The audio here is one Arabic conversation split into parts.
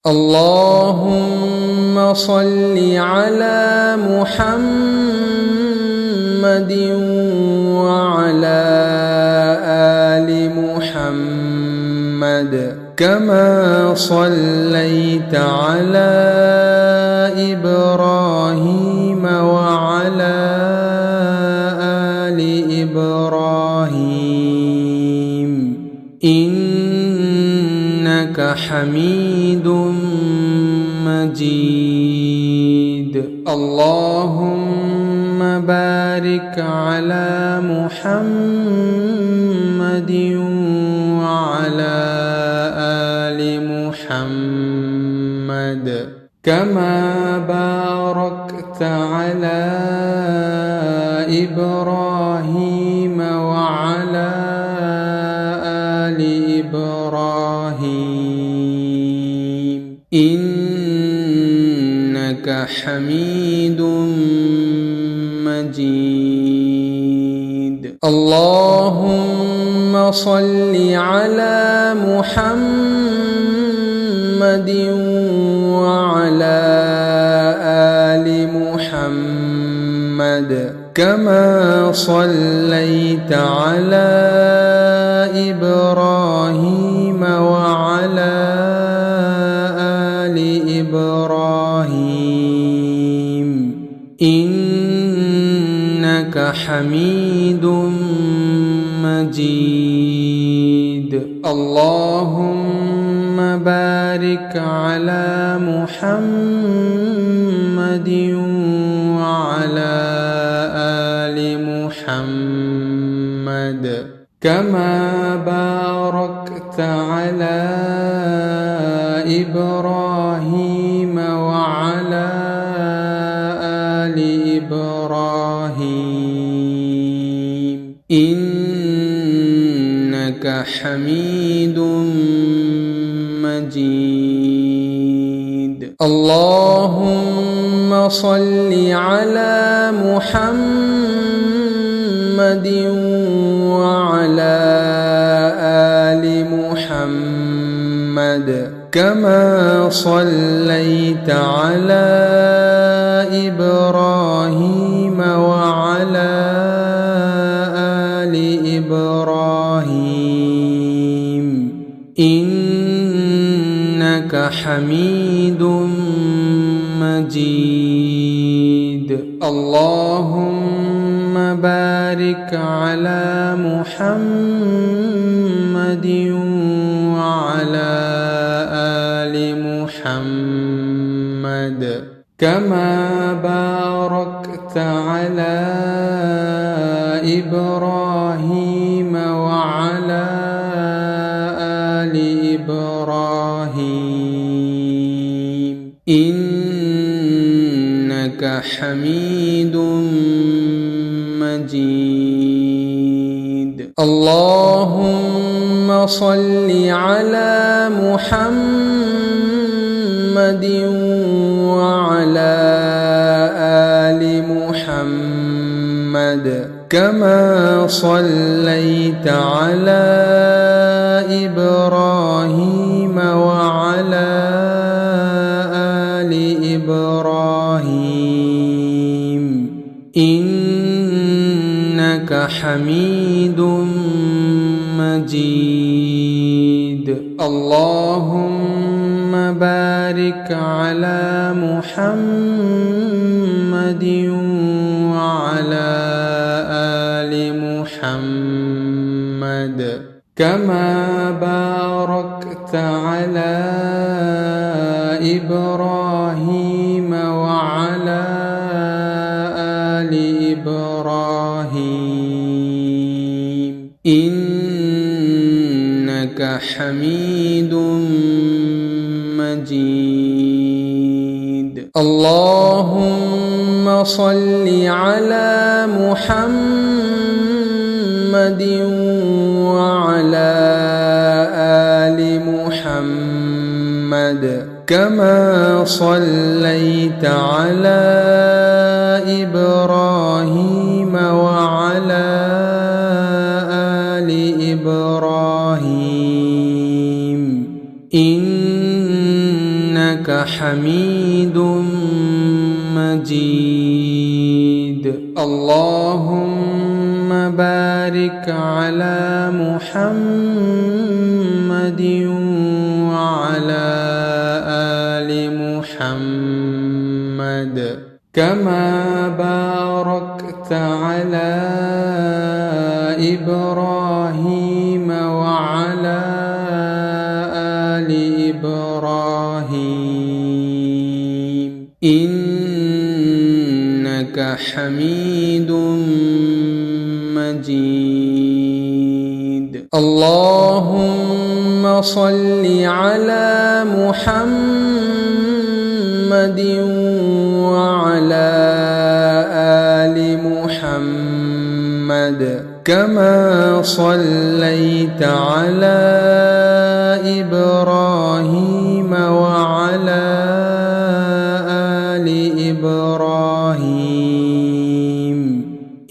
اللهم صل على محمد وعلى آل محمد كما صليت على إبراهيم وعلى آل إبراهيم إنك حميد مجيد. اللهم بارك على محمد وعلى آل محمد كما باركت على إبراهيم وعلى آل إبراهيم إنك حميد مجيد. اللهم صل على محمد وعلى آل محمد كما صليت على إبراهيم وعلى آل إبراهيم إنك حميد مجيد. اللهم بارك على محمد وعلى آل محمد كما باركت على إبراهيم وعلى آل إبراهيم إنك حميد مجيد. اللهم صل على محمد وعلى آل محمد كما صليت على إبراهيم وعلى آل إبراهيم إنك حميد مجيد. اللهم بارك على محمد وعلى آل محمد كما باركت على إبراهيم وعلى آل إبراهيم إنك حميد مجيد. اللهم صل على محمد وعلى آل محمد كما صليت على إبراهيم وعلى آل إبراهيم إنك حميد مجيد. اللهم بارك على محمد وعلى آل محمد كما باركت على إبراهيم وعلى آل إبراهيم إنك حميد مجيد. اللهم صل على محمد وعلى آل محمد كما صليت على إبراهيم وعلى آل إبراهيم إنك حميد مجيد. اللهم بارك على محمد وعلى آل محمد كما باركت على إبراهيم وعلى آل إبراهيم إنك حميد مجيد. اللهم صل على محمد وعلى آل محمد كما صليت على إبراهيم وعلى آل إبراهيم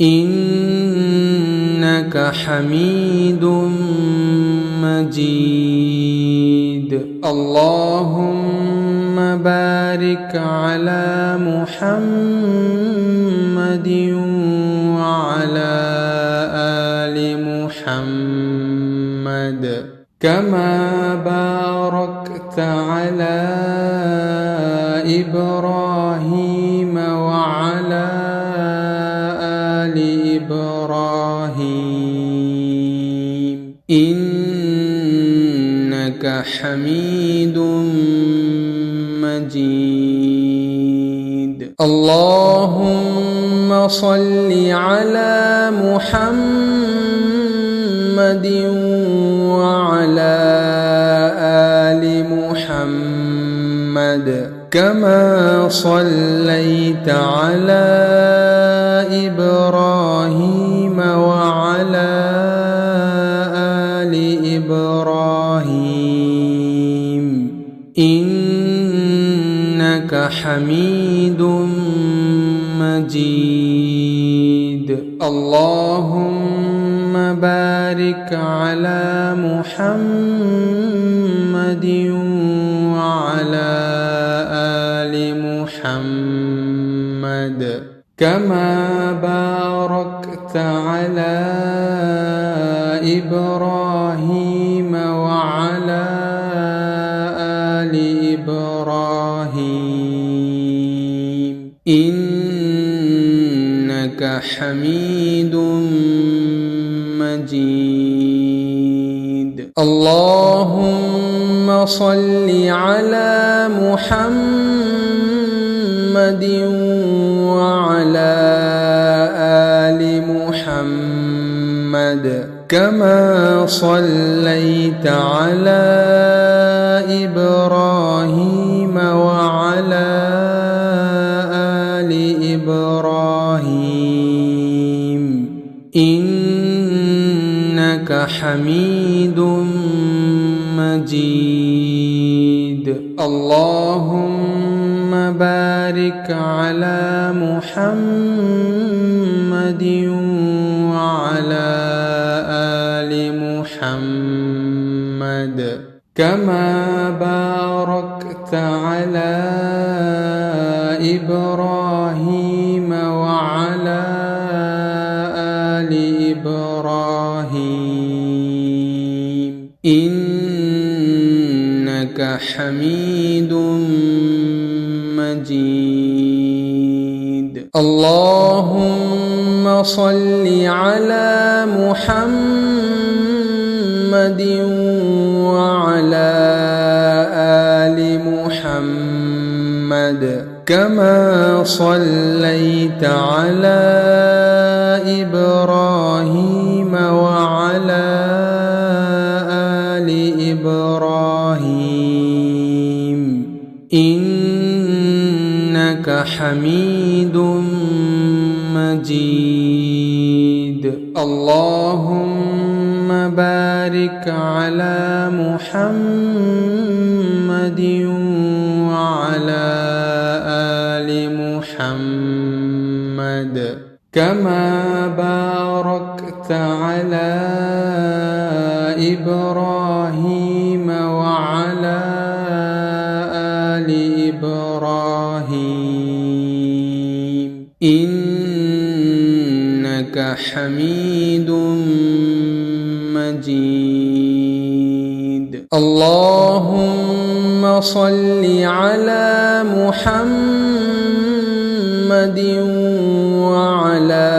إنك حميد مجيد. اللهم بارك على محمد وعلى آل محمد كما باركت على إبراهيم وعلى آل إبراهيم إنك حميد مجيد. اللهم صل على محمد وعلى آل محمد كما صليت على إبراهيم وعلى آل إبراهيم إنك حميد مجيد. اللهم بارك على محمد وعلى آل محمد كما باركت على إبراهيم وعلى آل إبراهيم إنك حميد مجيد. اللهم صل على محمد وعلى آل محمد كما صليت على إبراهيم وعلى آل إبراهيم إنك حميد مجيد. اللهم بارك على محمد وعلى آل محمد كما باركت على إبراهيم وعلى آل إبراهيم إنك حميد مجيد. اللهم صل على محمد وعلى آل محمد كما صليت على إبراهيم وعلى آل إبراهيم إنك حميد مجيد. اللهم بارك على محمد وعلى آل محمد كما باركت على إبراهيم وعلى آل حميد مجيد اللهم صل على محمد وعلى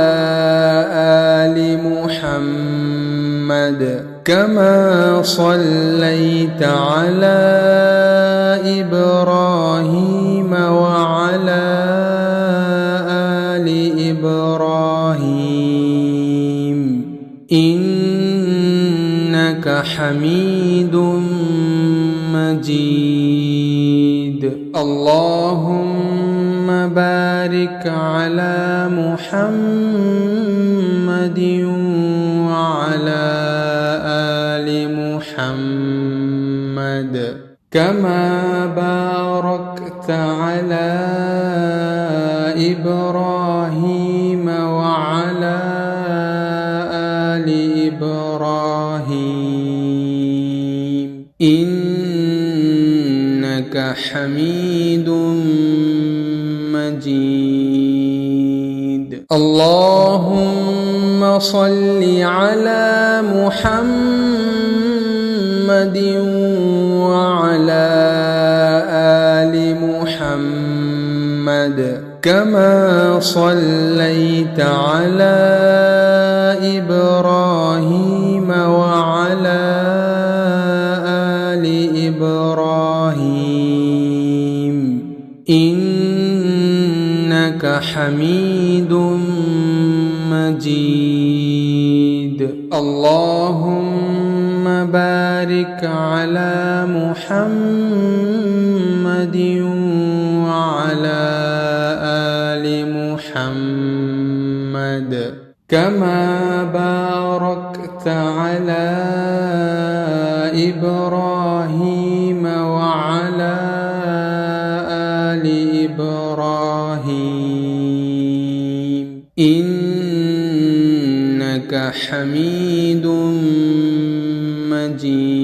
آل محمد كما صليت على إبراهيم وعلى آل إبراهيم إنك حميد مجيد اللهم بارك على محمد وعلى آل محمد كما باركت على إبراهيم وعلى آل إبراهيم إنك حميد مجيد اللهم صل على محمد وعلى آل محمد كما صليت على إبراهيم وعلى آل إبراهيم إنك حميد مجيد اللهم بارك على محمد وعلى آل محمد كما باركت على إبراهيم وعلى آل إبراهيم إنك حميد مجيد